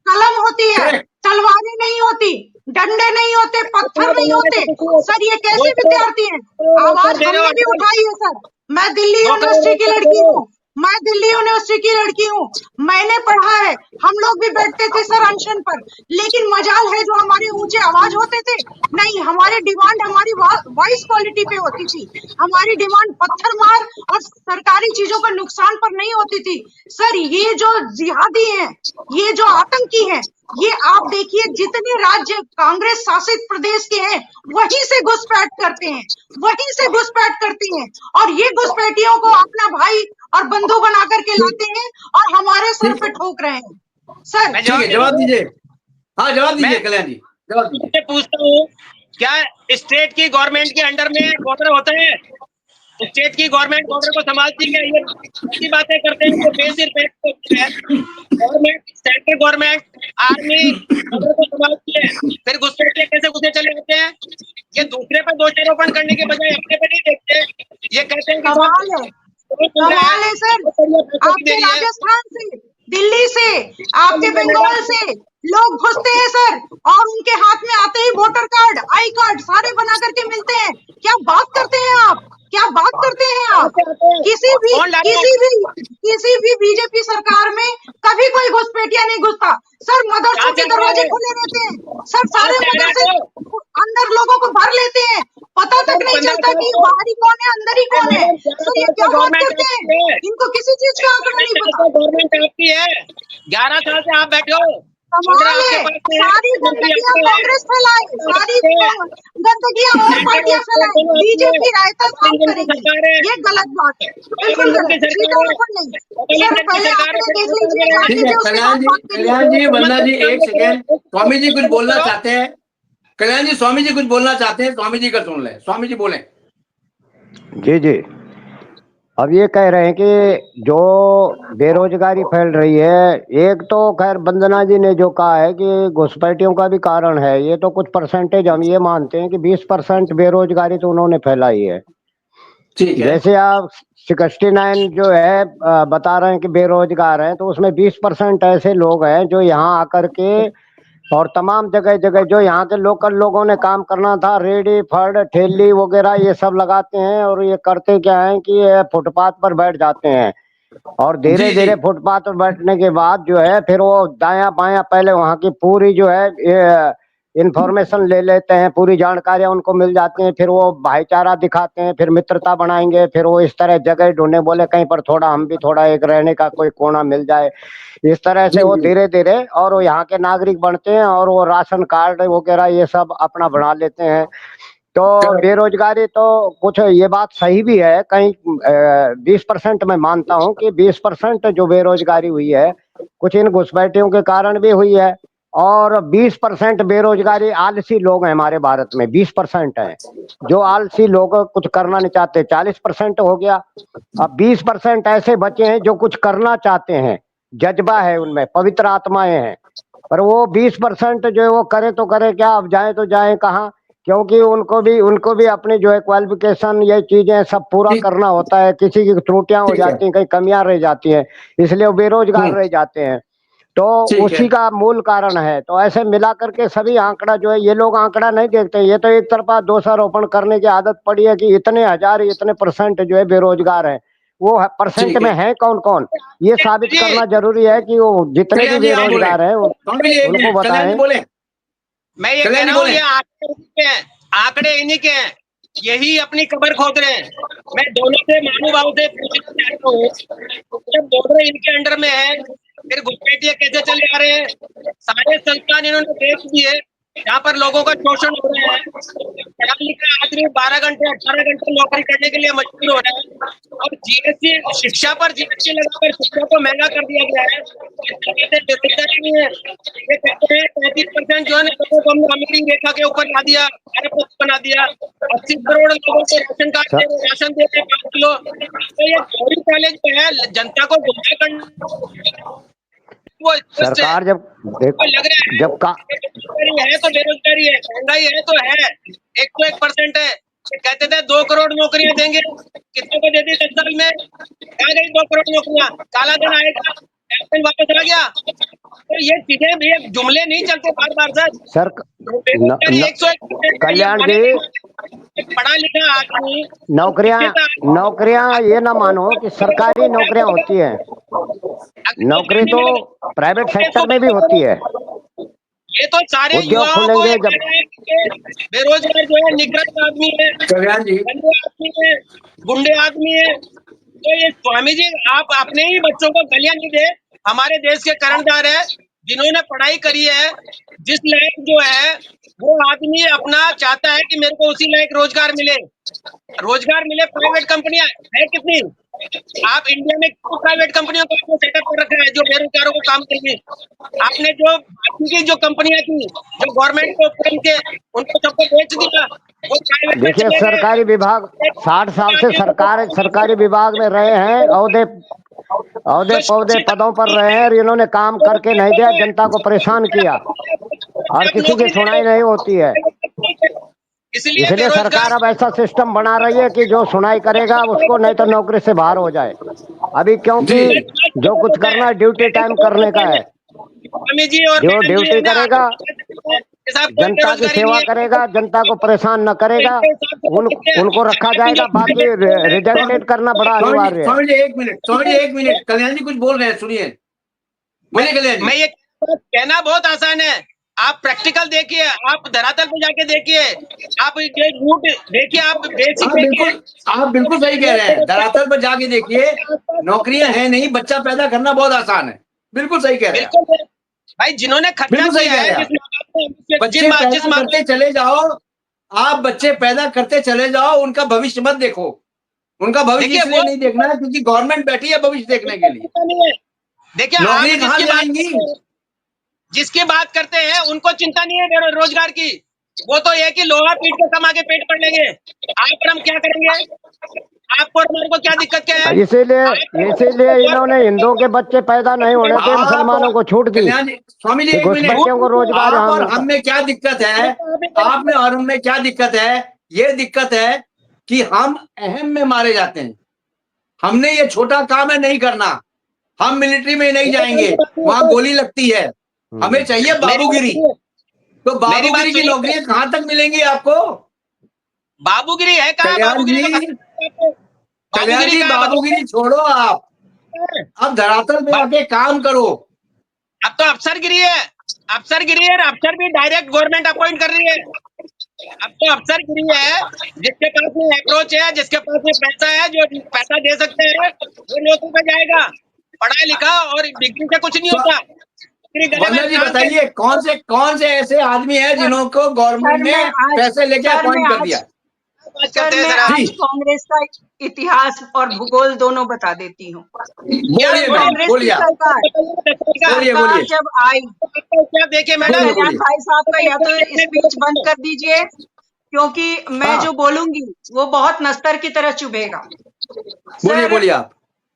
कलम होती है, तलवारें नहीं होती, डंडे नहीं होते, पत्थर नहीं होते सर। ये कैसे विद्यार्थी हैं? आवाज हमने भी उठाई है सर। मैं दिल्ली यूनिवर्सिटी की लड़की हूँ, मैं दिल्ली यूनिवर्सिटी की लड़की हूँ, मैंने पढ़ा है। हम लोग भी बैठते थे सर अनशन पर, लेकिन मजाल है जो हमारे ऊंचे आवाज होते थे नहीं, हमारी डिमांड हमारी वॉइस क्वालिटी पे होती थी। हमारी डिमांड पत्थर मार और सरकारी चीजों का नुकसान पर नहीं होती थी सर। ये जो जिहादी हैं, ये जो आतंकी हैं, ये आप देखिए जितने राज्य कांग्रेस शासित प्रदेश के हैं वहीं से घुसपैठ करते हैं, वहीं से घुसपैठ करती हैं, और ये घुसपैठियों को अपना भाई और बंधु बना करके लाते हैं और हमारे सर पे ठोक रहे हैं सर।
ठीक है, जवाब दीजिए। हाँ जवाब दीजिए कल्याण जी, जवाब दीजिए।
पूछता हूँ, क्या स्टेट की गवर्नमेंट के अंडर में बॉर्डर होता है? स्टेट की गवर्नमेंट बॉर्डर को संभालती है? ये ऐसी बातें करते हैं जो government, central government, army border को संभालती है, फिर घुसपैठिए कैसे घुसे चले जाते हैं? ये दूसरे पर दोषारोपण करने के बजाय अपने पे नहीं देखते, ये कहते हैं
कमाल है, कमाल है सर। आपके राजस्थान से, दिल्ली से, आपके बंगाल से लोग घुसते हैं सर, और उनके हाथ में आते ही वोटर कार्ड, आई कार्ड सारे बना करके मिलते हैं। क्या बात करते हैं आप, क्या बात करते हैं आप? किसी भी बीजेपी सरकार में कभी कोई घुसपैठिया नहीं घुसता सर। मदरसों के दरवाजे खुले रहते हैं सर, सारे मदरसे अंदर लोगों को भर लेते हैं, पता तक नहीं चलता कि बाहरी कौन है अंदर ही कौन है सर। ये क्या बात करते हैं? इनको किसी चीज का आंकड़ा नहीं पता।
गवर्नमेंट आपकी है, 11 साल से आप बैठे हो,
कमाल है, सारी गंदगियां कांग्रेस फैलाए, सारी गंदगियां और पार्टियां फैलाए, बीजेपी रायता साफ करेगी, ये गलत बात है, बिल्कुल गलत, सीतारमण नहीं सर। पहले आपने देख लीजिए,
ठीक है कल्याण जी, वंदना जी एक सेकेंड, स्वामी जी कुछ बोलना चाहते हैं। कल्याण जी, स्वामी जी कुछ बोलना चाहते हैं, स्वामी जी का सुन लें। स्वामी जी बोलें।
जी जी, अब ये कह रहे हैं कि जो बेरोजगारी फैल रही है, एक तो खैर वंदना जी ने जो कहा है कि घुसपैठियों का भी कारण है, ये तो कुछ परसेंटेज हम ये मानते हैं कि 20% बेरोजगारी तो उन्होंने फैलाई है।
ठीक है,
जैसे आप 69 जो है बता रहे हैं कि बेरोजगार हैं, तो उसमें 20% ऐसे लोग हैं जो यहाँ आकर के और तमाम जगह जगह जो यहाँ के लोकल लोगों ने काम करना था, रेडी फड़ ठेली वगैरह ये सब लगाते हैं, और ये करते क्या है कि ये फुटपाथ पर बैठ जाते हैं, और धीरे धीरे फुटपाथ पर बैठने के बाद जो है फिर वो दायां बायां पहले वहाँ की पूरी जो है इंफॉर्मेशन ले लेते हैं, पूरी जानकारियां उनको मिल जाती हैं, फिर वो भाईचारा दिखाते हैं, फिर मित्रता बनाएंगे, फिर वो इस तरह जगह ढूंढने, बोले कहीं पर थोड़ा हम भी थोड़ा एक रहने का कोई कोना मिल जाए, इस तरह से वो धीरे धीरे और वो यहाँ के नागरिक बनते हैं, और वो राशन कार्ड वगैरह ये सब अपना बना लेते हैं। तो बेरोजगारी तो कुछ ये बात सही भी है, कहीं 20% मैं मानता हूँ कि 20% जो बेरोजगारी हुई है कुछ इन घुसपैठियों के कारण भी हुई है, और 20% बेरोजगारी आलसी लोग हैं हमारे भारत में, 20% है जो आलसी लोग कुछ करना नहीं चाहते, 40% हो गया। अब 20% ऐसे बचे हैं जो कुछ करना चाहते हैं, जज्बा है उनमें, पवित्र आत्माएं हैं, पर वो 20% जो है वो करे तो करे क्या, अब जाए तो जाए कहाँ, क्योंकि उनको भी अपनी जो है क्वालिफिकेशन ये चीजें सब पूरा करना होता है, किसी की त्रुटियां हो जाती हैं, कहीं कमियां रह जाती हैं, इसलिए वो बेरोजगार रह जाते हैं, तो उसी का मूल कारण है। तो ऐसे मिला करके सभी आंकड़ा जो है, ये लोग आंकड़ा नहीं देखते, ये तो एक तरफा दोषारोपण करने की आदत पड़ी है कि इतने हजार इतने % जो है बेरोजगार है, वो % में है कौन कौन, ये साबित करना जरूरी है कि वो जितने भी बेरोजगार है उनको बताएं।
मैं ये
कल्याण
कह
जी
रहा हूँ
बोले।
ये आंकड़े इनके हैं, आंकड़े इन्हीं के हैं, यही अपनी कबर खोद रहे हैं। मैं दोनों से महानुभाव से पूछना चाहता हूँ, जब बॉर्डर इनके अंडर में है, फिर घुसपैठिए कैसे चले आ रहे हैं? सारे संस्थान इन्होंने बेच दिए, यहाँ पर लोगों का शोषण हो रहा है। पढ़ा लिखा आदमी 12 घंटे 18 घंटे नौकरी करने के लिए मजबूर हो रहा है, और जीएसटी, शिक्षा पर जीएसटी लगाकर शिक्षा को महंगा कर दिया गया है। बेरोजगारी नहीं है, ये कहते हैं 35% जो है ना लोगों को हमने अमीरी रेखा के ऊपर ला दिया, अरबपति बना दिया। 80 करोड़ लोगों को राशन कार्ड दे रहे, राशन दे रहे 5 किलो। तो ये गौरी कॉलेज जो है जनता को गुमराह करना, वो स्पष्ट है।
सरकार जब
को लग रहा है
जब का
बेरोजगारी है तो बेरोजगारी है, महंगाई है तो है, 101% है। कहते थे 2 करोड़ नौकरियां देंगे, कितने को दे दी 10 साल में? कहाँ गई 2 करोड़ नौकरियां? काला धन आएगा, पैंशन वापस आ गया। तो ये चीजें, ये जुमले नहीं चलते बार बार सर।
सर
बेरोजगारी 101%
कल्याण जी,
पढ़ा लिखा आदमी,
नौकरियां ये ना मानो कि सरकारी नौकरियां होती है, नौकरी तो प्राइवेट सेक्टर में भी होती है।
ये तो सारे
उद्योग
युवाओं को
खुलेंगे
ये
जब
कह रहे हैं कि बेरोजगार जो है निकृष्ट आदमी है,
कल्याण जी
गंदे आदमी है, गुंडे आदमी है। तो ये स्वामी जी, आप अपने ही बच्चों को गालियां नहीं दे, हमारे देश के कर्णधार है, जिन्होंने पढ़ाई करी है, जिस लायक जो है वो आदमी अपना चाहता है कि मेरे को उसी लायक रोजगार मिले, रोजगार मिले। प्राइवेट कंपनियां है कितनी? आप इंडिया में प्राइवेट कंपनियों को आपने सेटअप कर रखा है जो बेरोजगारों को काम करेंगे? आपने जो बाकी की जो कंपनियां थी, जो गवर्नमेंट के ऊपर के, उनको सबको बेच दिया, वो प्राइवेट में
देखिए,
चले गए।
सरकारी विभाग 60 साल से सरकारी विभाग में रहे हैं, औहदे पौधे पदों पर रहे हैं, और इन्होंने काम करके नहीं दिया, जनता को परेशान किया, और किसी की सुनाई नहीं होती है। इसलिए सरकार अब ऐसा सिस्टम बना रही है कि जो सुनाई करेगा उसको नहीं तो नौकरी से बाहर हो जाए। अभी क्योंकि जो कुछ करना है ड्यूटी टाइम करने का है,
स्वामी जी और
जो ड्यूटी करेगा, जनता की सेवा करेगा, जनता को परेशान न करेगा, उनको रखा जाएगा। बाकी रिजेक्टेड करना बड़ा अनिवार्य है।
स्वामी जी 1 मिनट, स्वामी जी 1 मिनट, कल्याण जी कुछ बोल रहे हैं, सुनिए, बोलिए कल्याण जी।
मैं ये कहना बहुत आसान है, आप प्रैक्टिकल देखिए, आप धरातल पे जाके देखिए, आप ये झूठ देखिए, आप बेसिक देखिए।
आप बिल्कुल सही कह रहे हैं, धरातल पर जाके देखिए, नौकरियां हैं नहीं, बच्चा पैदा करना बहुत आसान है, बिल्कुल सही कह रहे हैं।
बिल्कुल भाई, जिन्होंने खर्चा
बिल्कुल सही
किया
कह रहे
है,
हैं। बच्चे पैदा करते चले जाओ, आप बच्चे पैदा करते चले जाओ, उनका भविष्य मत देखो। उनका भविष्य
देखिए,
इसलिए
वो-
नहीं देखना है क्योंकि गवर्नमेंट बैठी है भविष्य देखने के लिए।
देखिए,
नौकरी
आप
कहाँ जाएंगी?
जिसकी बात करते हैं उनको चिंता नहीं है बेरोजगार की, वो तो ये कि लोहा पीट के कमा के पेट पड़ लेंगे। आप और हम क्या करेंगे? आपको और हमारे को क्या दिक्कत क्या है?
इसीलिए इन्होंने हिंदुओं के बच्चे पैदा नहीं होने के मुसलमानों को छूट दी।
कल्याण जी, स्वामी जी 1 मिनट,
घुसपैठियों को रोजगार
आप
यहाँ
और
मिलता।
हम में क्या दिक्कत है? आप में और हम में क्या दिक्कत है? ये दिक्कत है कि हम अहम में मारे जाते हैं। हमने ये छोटा काम है नहीं करना, हम मिलिट्री में नहीं जाएंगे, वहां गोली लगती है, हमें चाहिए बाबूगिरी। तो बाबूगिरी की नौकरियां कहां तक मिलेंगी आपको?
बाबूगिरी है कहाँ?
कल्याण जी, कल्याण जी, बाबूगिरी छोड़ो, आप धरातल पे आके काम करो।
अब तो अफसरगिरी है, अफसरगिरी है, अफसर भी डायरेक्ट गवर्नमेंट अपॉइंट कर रही है। अब तो अफसरगिरी है, जिसके पास में अप्रोच है, जिसके पास में पैसा है, जो पैसा दे सकते हैं, वो नौकरी पे जाएगा। पढ़ा लिखा और डिग्री से कुछ नहीं होता।
वंदना जी बताइए, कौन से ऐसे आदमी हैं जिनको गवर्नमेंट ने पैसे लेके अपॉइंट कर दिया?
सर, मैं आज कांग्रेस का इतिहास और भूगोल दोनों बता देती हूँ। कांग्रेस की सरकार जब आई,
क्या देखे मैडम?
कल्याण भाई साहब का या तो स्पीच बंद कर दीजिए, क्योंकि मैं जो बोलूंगी वो बहुत नस्तर की तरह चुभेगा।
बोलिए आप।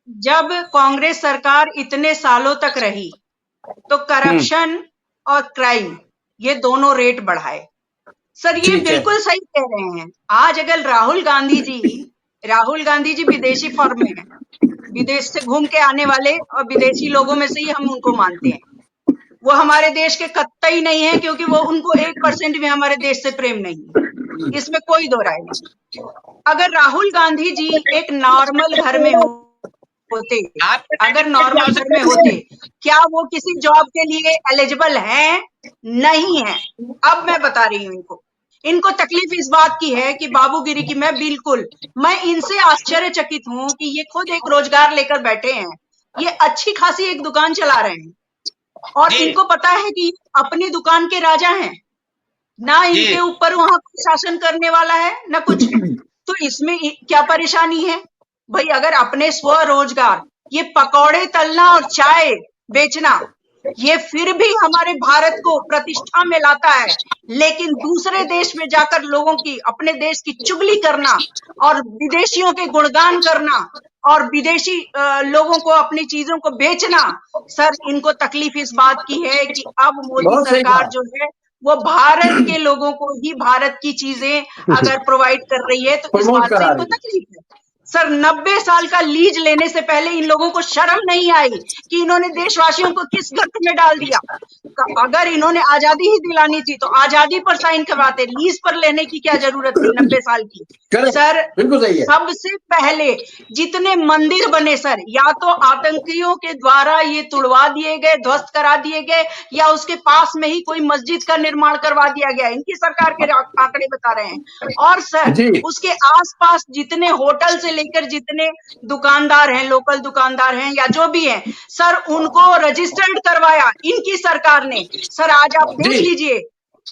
जब कांग्रेस सरकार इतने सालों तक रही तो करप्शन और क्राइम ये दोनों रेट बढ़ाए। सर, ये बिल्कुल सही कह रहे हैं। आज अगर राहुल गांधी जी विदेशी फॉर्म में है, विदेश से घूम के आने वाले और विदेशी लोगों में से ही हम उनको मानते हैं। वो हमारे देश के कतई नहीं है, क्योंकि वो उनको 1% भी हमारे देश से प्रेम नहीं है, इसमें कोई दो राय नहीं। अगर राहुल गांधी जी एक नॉर्मल घर में होते, क्या वो किसी जॉब के लिए एलिजिबल हैं? नहीं है। अब मैं बता रही हूँ इनको तकलीफ इस बात की है कि बाबूगिरी की। मैं इनसे आश्चर्यचकित हूँ कि ये खुद एक रोजगार लेकर बैठे हैं, ये अच्छी खासी एक दुकान चला रहे हैं और
जी।
इनको पता है कि अपनी दुकान के राजा हैं, ना
जी।
इनके ऊपर वहां कोई शासन करने वाला है ना कुछ है। तो इसमें क्या परेशानी है भाई? अगर अपने स्वरोजगार, ये पकौड़े तलना और चाय बेचना, ये फिर भी हमारे भारत को प्रतिष्ठा में लाता है, लेकिन दूसरे देश में जाकर लोगों की, अपने देश की चुगली करना और विदेशियों के गुणगान करना और विदेशी लोगों को अपनी चीजों को बेचना, सर इनको तकलीफ इस बात की है कि अब मोदी
बहुत सही
सरकार
कहा।
जो है वो भारत के लोगों को ही भारत की चीजें अगर प्रोवाइड कर रही है, तो इस
प्रमोट
बात से
करा
इनको
रही है।
तकलीफ है। सर 90 साल का लीज लेने से पहले इन लोगों को शर्म नहीं आई कि इन्होंने देशवासियों को किस गर्त में डाल दिया। अगर इन्होंने आजादी ही दिलानी थी तो आजादी पर साइन करवाते, लीज पर लेने की क्या जरूरत थी 90 साल की?
करेक्ट,
सर
बिल्कुल सही है।
सबसे पहले जितने मंदिर बने सर, या तो आतंकियों के द्वारा ये तुड़वा दिए गए, ध्वस्त करा दिए गए, या उसके पास में ही कोई मस्जिद का निर्माण करवा दिया गया। इनकी सरकार के आंकड़े बता रहे हैं। और सर
जी
उसके आसपास जितने होटल से लेकर जितने दुकानदार हैं, लोकल दुकानदार हैं या जो भी हैं, सर उनको रजिस्टर्ड करवाया इनकी सरकार ने। सर आज आप देख
जी
लीजिए,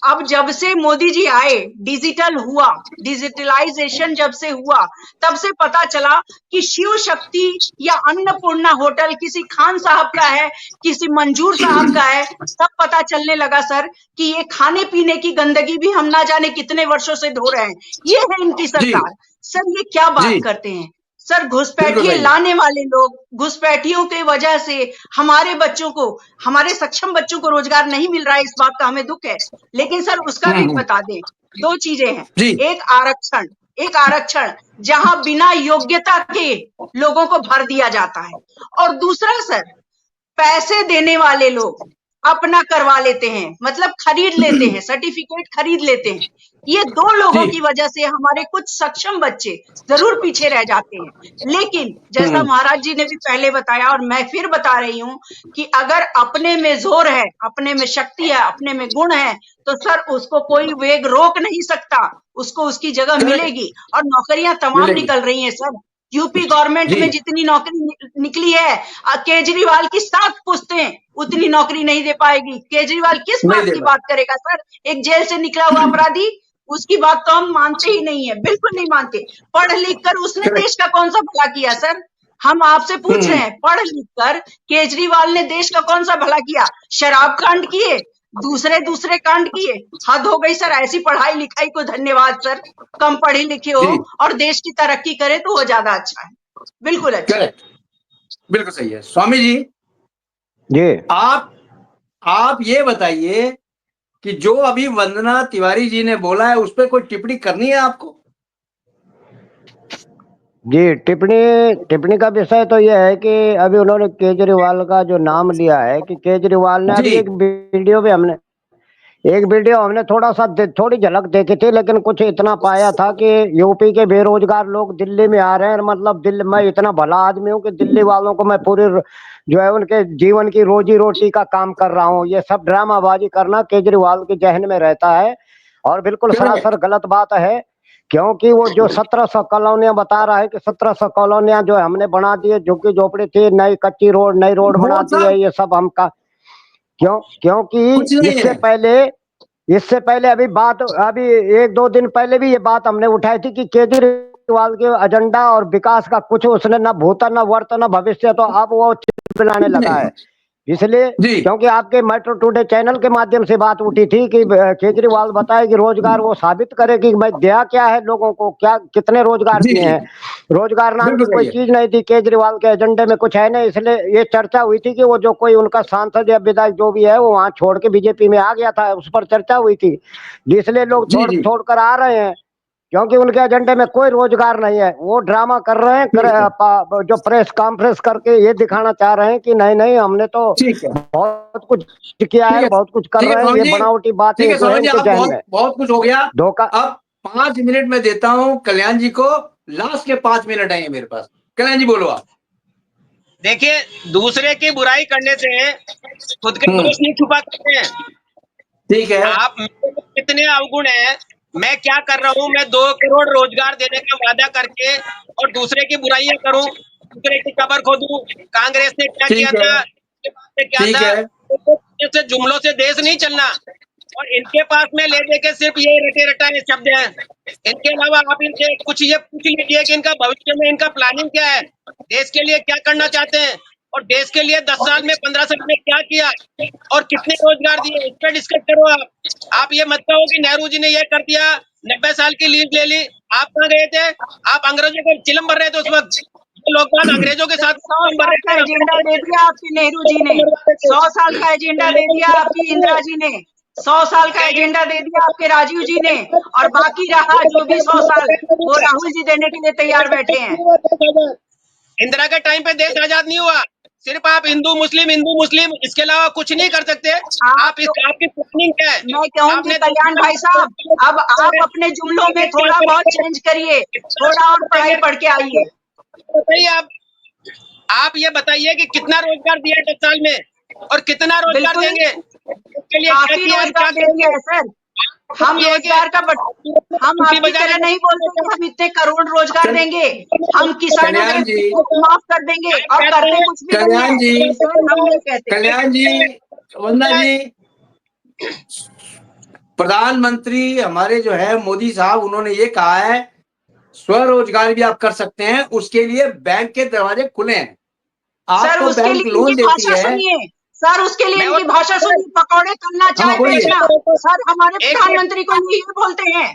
अब जब से मोदी जी आए, डिजिटल हुआ, डिजिटलाइजेशन जब से हुआ, तब से पता चला कि शिव शक्ति या अन्नपूर्णा होटल किसी खान साहब का है, किसी मंजूर साहब का है। तब पता चलने लगा सर कि ये खाने पीने की गंदगी भी हम ना जाने कितने वर्षों से धो रहे हैं। ये है इनकी सरकार। सर ये क्या
जी
बात करते हैं? सर
बिल्कुल
घुसपैठिए
सही है।
लाने वाले लोग, घुसपैठियों की वजह से हमारे बच्चों को, हमारे सक्षम बच्चों को रोजगार नहीं मिल रहा है, इस बात का हमें दुख है। लेकिन सर उसका भी बता दें, दो चीजें हैं।
जी
एक आरक्षण जहां बिना योग्यता के लोगों को भर दिया जाता है, और दूसरा सर पैसे देने वाले लोग अपना करवा लेते हैं, मतलब खरीद लेते हैं, सर्टिफिकेट खरीद लेते हैं। ये दो लोगों
जी
की वजह से हमारे कुछ सक्षम बच्चे जरूर पीछे रह जाते हैं। लेकिन जैसा महाराज जी ने भी पहले बताया और मैं फिर बता रही हूँ कि अगर अपने में जोर है, अपने में शक्ति है, अपने में गुण है, तो सर उसको कोई वेग रोक नहीं सकता, उसको उसकी जगह मिलेगी। और नौकरियां तमाम
मिलेगी।
निकल रही हैं सर। यूपी गवर्नमेंट
जी
में जितनी नौकरी निकली है, केजरीवाल की 7 पुश्तें उतनी नौकरी नहीं दे पाएगी। केजरीवाल किस
नहीं
बात
दे
की
पाए।
बात करेगा सर? एक जेल से निकला हुआ अपराधी, उसकी बात तो हम मानते ही नहीं है, बिल्कुल नहीं मानते। पढ़ लिख कर उसने
करेक्ट।
देश का कौन सा भला किया सर? हम आपसे पूछ रहे हैं, पढ़ लिख कर केजरीवाल ने देश का कौन सा भला किया? शराब कांड किए, दूसरे कांड किए। हद हो गई सर, ऐसी पढ़ाई लिखाई को धन्यवाद सर। कम पढ़े लिखे हो
जी
और देश की तरक्की करे तो वो ज्यादा अच्छा है, बिल्कुल अच्छा।
करेक्ट, बिल्कुल सही है। स्वामी जी
जी
आप ये बताइए कि जो अभी वंदना तिवारी जी ने बोला है उस पर कोई टिप्पणी करनी है आपको?
जी, टिप्पणी का विषय तो यह है कि अभी उन्होंने केजरीवाल का जो नाम लिया है कि केजरीवाल ने, अभी
जी
एक वीडियो हमने थोड़ी झलक देखी थी, लेकिन कुछ इतना पाया था कि यूपी के बेरोजगार लोग दिल्ली में आ रहे हैं। मतलब दिल्ली, मैं इतना भला आदमी हूँ कि दिल्ली वालों को मैं पूरी जो है उनके जीवन की रोजी रोटी का काम कर रहा हूँ। ये सब ड्रामाबाजी करना केजरीवाल के जहन में रहता है और बिल्कुल सरासर गलत बात है। क्योंकि वो जो 1700 कॉलोनियां बता रहा है कि 1700 कॉलोनियां जो हमने बना दिए, झुग्गी झोपड़ी थी, नई कच्ची रोड, नई रोड बना
वो
दी है,
सब
ये सब हम का क्योंकि
कुछ नहीं है।
इससे पहले अभी 1-2 दिन पहले भी ये बात हमने उठाई थी कि केजरीवाल के एजेंडा और विकास का कुछ उसने ना भूत ना वर्त ना भविष्य, तो अब वो चिल्लाने लगा है। इसलिए
जी
क्योंकि आपके मेट्रो टुडे चैनल के माध्यम से बात उठी थी कि केजरीवाल बताए कि रोजगार वो साबित करे कि भाई दिया क्या है लोगों को, क्या कितने रोजगार
जी
दिए हैं। रोजगार नाम
बिल्कुल
की कोई
सही है।
चीज नहीं थी, केजरीवाल के एजेंडे में कुछ है नहीं। इसलिए ये चर्चा हुई थी कि वो जो कोई उनका सांसद या विधायक जो भी है वो वहां छोड़ के बीजेपी में आ गया था, उस पर चर्चा हुई थी। इसलिए लोग
जी जी
छोड़ कर आ रहे हैं क्योंकि उनके एजेंडे में कोई रोजगार नहीं है। वो ड्रामा कर रहे हैं,
ठीक है
जो प्रेस कॉन्फ्रेंस करके ये दिखाना चाह रहे हैं कि नहीं हमने तो
ठीक है
बहुत कुछ किया है, बहुत कुछ कर
ठीक है
रहे हैं।
स्वामी
ये
जी।
बनावटी
ठीक
बातें
है
जो है
स्वामी जी,
इनके
आप
जहन
बहुत
में
बहुत कुछ हो गया।
धोखा।
अब 5 मिनट में देता हूं कल्याण जी को, लास्ट के 5 मिनट है मेरे पास। कल्याण जी बोलो आप।
देखिए, दूसरे की बुराई करने से खुद के दोष नहीं छुपा सकते हैं।
ठीक है।
आप कितने अवगुण हैं। मैं क्या कर रहा हूँ, मैं 2 करोड़ रोजगार देने का वादा करके और दूसरे की बुराइयां करूं, दूसरे की कबर खोदूं। कांग्रेस ने क्या किया
ठीक है,
था, इसके बाद से क्या
ठीक
था,
है,
तो से जुमलों से देश नहीं चलना। और इनके पास में ले दे के सिर्फ ये रटे रटाए शब्द हैं। इनके अलावा आप इनसे कुछ ये पूछ लीजिए कि इनका भविष्य में इनका प्लानिंग क्या है, देश के लिए क्या करना चाहते हैं, और देश के लिए 10 साल में 15 साल में क्या किया और कितने रोजगार दिए, इस पर डिस्कस करो। आप ये मत कहो कि नेहरू जी ने ये कर दिया, 90 साल की लीव ले ली। आप कहाँ गए थे, आप अंग्रेजों को चिलम भर रहे थे उस वक्त। ये लोग बात अंग्रेजों के साथ
100
चिलम भर
साल का
रहे
एजेंडा दे
थे।
दिया आपके नेहरू जी ने, 100 साल का एजेंडा दे दिया आपकी इंदिरा जी ने, 100 साल का एजेंडा दे दिया आपके राजीव जी ने, और बाकी रहा जो भी 100 साल वो राहुल जी देने के लिए तैयार बैठे हैं।
इंदिरा के टाइम पे देश आजाद नहीं हुआ। सिर्फ आप हिंदू मुस्लिम, इसके अलावा कुछ नहीं कर सकते। आपकी प्लानिंग क्या है?
मैं कहूंगी कल्याण भाई साहब, अब आप अपने जुमलों में थोड़ा बहुत चेंज करिए, थोड़ा और पढ़ाई पढ़ के आइए।
बताइए आप ये बताइए कि कितना रोजगार दिया 10 साल में और कितना रोजगार
बिल्कुल,
देंगे, इसके लिए क्या
काफी
किया और क्या
रोजगार दे दिया है सर। हम रोजगार का हम आपकी तरह नहीं बोलते कि हम इतने करोड़ रोजगार देंगे, हम किसानों
कल्याण जी,
के माफ कर देंगे और करते कुछ भी नहीं
कल्याण जी,
है, सर हम नहीं कहते।
कल्याण जी, वंदना जी, प्रधानमंत्री हमारे जो है मोदी साहब, उन्होंने ये कहा है स्वरोजगार भी आप कर सकते हैं, उसके लिए बैंक के दरवाजे खुले हैं।
सर
आपको
उसके
बैंक
लिए
लोन
इनकी
देती
भाषा
है।
सुनिए, सर उसके लिए इनकी भाषा सुनिए, पकौड़े तलना चाय
हाँ, बोलिए।
बेचना, सर हमारे प्रधानमंत्री को ये बोलते हैं,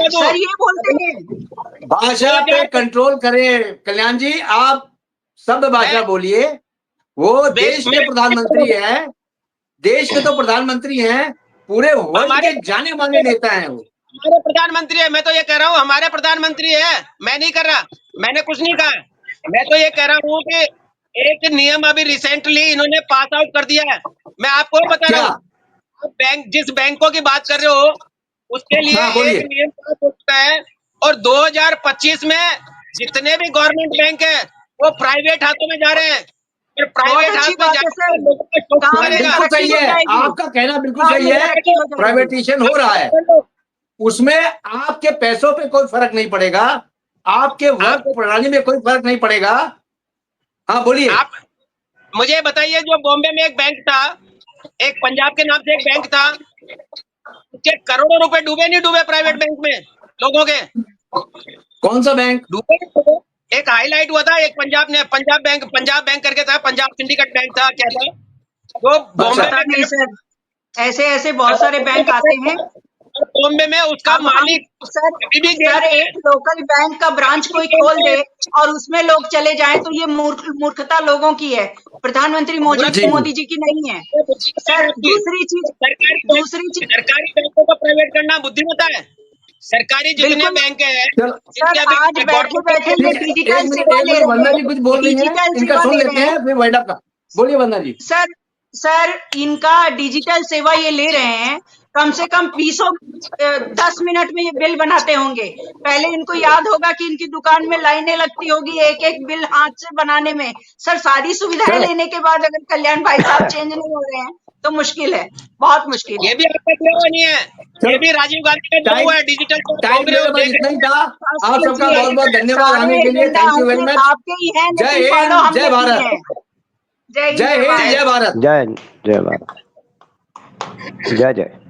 सर ये बोलते हैं।
भाषा पे कंट्रोल करें कल्याण जी, आप सब भाषा बोलिए। वो देश के प्रधानमंत्री है, देश के तो प्रधानमंत्री हैं, पूरे वर्ल्ड के जाने माने नेता हैं वो।
हमारे प्रधानमंत्री है। मैं तो ये कह रहा हूँ हमारे प्रधानमंत्री है, मैं नहीं कर रहा, मैंने कुछ नहीं कहा। मैं तो ये कह रहा हूँ कि एक नियम अभी रिसेंटली इन्होंने पास आउट कर दिया है। मैं आपको बता रहा हूँ, बैंक जिस बैंकों की बात कर रहे हो उसके लिए
हाँ, बोलिए।
एक नियम पास हो चुका है, और 2025 में जितने भी गवर्नमेंट बैंक है वो प्राइवेट हाथों में जा रहे हैं। और प्राइवेट हाथ में जाकर लोगों का शोषण
हाँ,
करेगा।
बिल्कुल सही है, आपका कहना बिल्कुल सही है। प्राइवेटाइजेशन हो रहा है, उसमें आपके पैसों पे कोई फर्क नहीं पड़ेगा, आपके वर्क प्रणाली में कोई फर्क नहीं पड़ेगा। हाँ, बोलिए।
आप मुझे बताइए, जो बॉम्बे में एक बैंक था, एक पंजाब के नाम से एक बैंक था, उसके करोड़ों रुपए डूबे नहीं डूबे प्राइवेट बैंक में लोगों के?
कौन सा बैंक
डूबे? एक हाईलाइट हुआ था, एक पंजाब बैंक करके था, पंजाब सिंडिकेट बैंक था, क्या था वो बॉम्बे
पता नहीं सर, ऐसे ऐसे बहुत सारे बैंक आते हैं।
बॉम्बे में उसका मालिक
सर एक लोकल बैंक का ब्रांच कोई खोल दे और उसमें लोग चले जाएं तो ये मूर्खता लोगों की है, प्रधानमंत्री मोदी जी की नहीं है। सर दूसरी चीज
सरकारी बैंकों को प्राइवेट करना बुद्धिमत्ता है। सरकारी जितने बैंक है
सर, आज बैठे बैठे ये डिजिटल सेवा ले रहे
वंदना जी कुछ बोल रही हैं,
डिजिटल
इनका
सेवा
सुन
ले
लेते
रहे
हैं, फिर वाइंड अप का बोलिए वंदना जी।
सर इनका डिजिटल सेवा ये ले रहे हैं, कम से कम 10 मिनट में ये बिल बनाते होंगे। पहले इनको याद होगा कि इनकी दुकान में लाइनें लगती होगी एक एक बिल हाथ से बनाने में। सर सारी सुविधाएं लेने के बाद अगर कल्याण भाई साहब चेंज नहीं हो रहे हैं तो मुश्किल है, बहुत मुश्किल है।
ये भी आपका जो नहीं है, ये भी राजीव गांधी का जो है डिजिटल
टाइम इतना ही था। आप सबका बहुत बहुत धन्यवाद आने के लिए, थैंक यू वेरी मच।
आपके ही हैं,
जय हिंद, जय भारत,
जय
जय हिंद, जय भारत,
जय भारत, जय जय।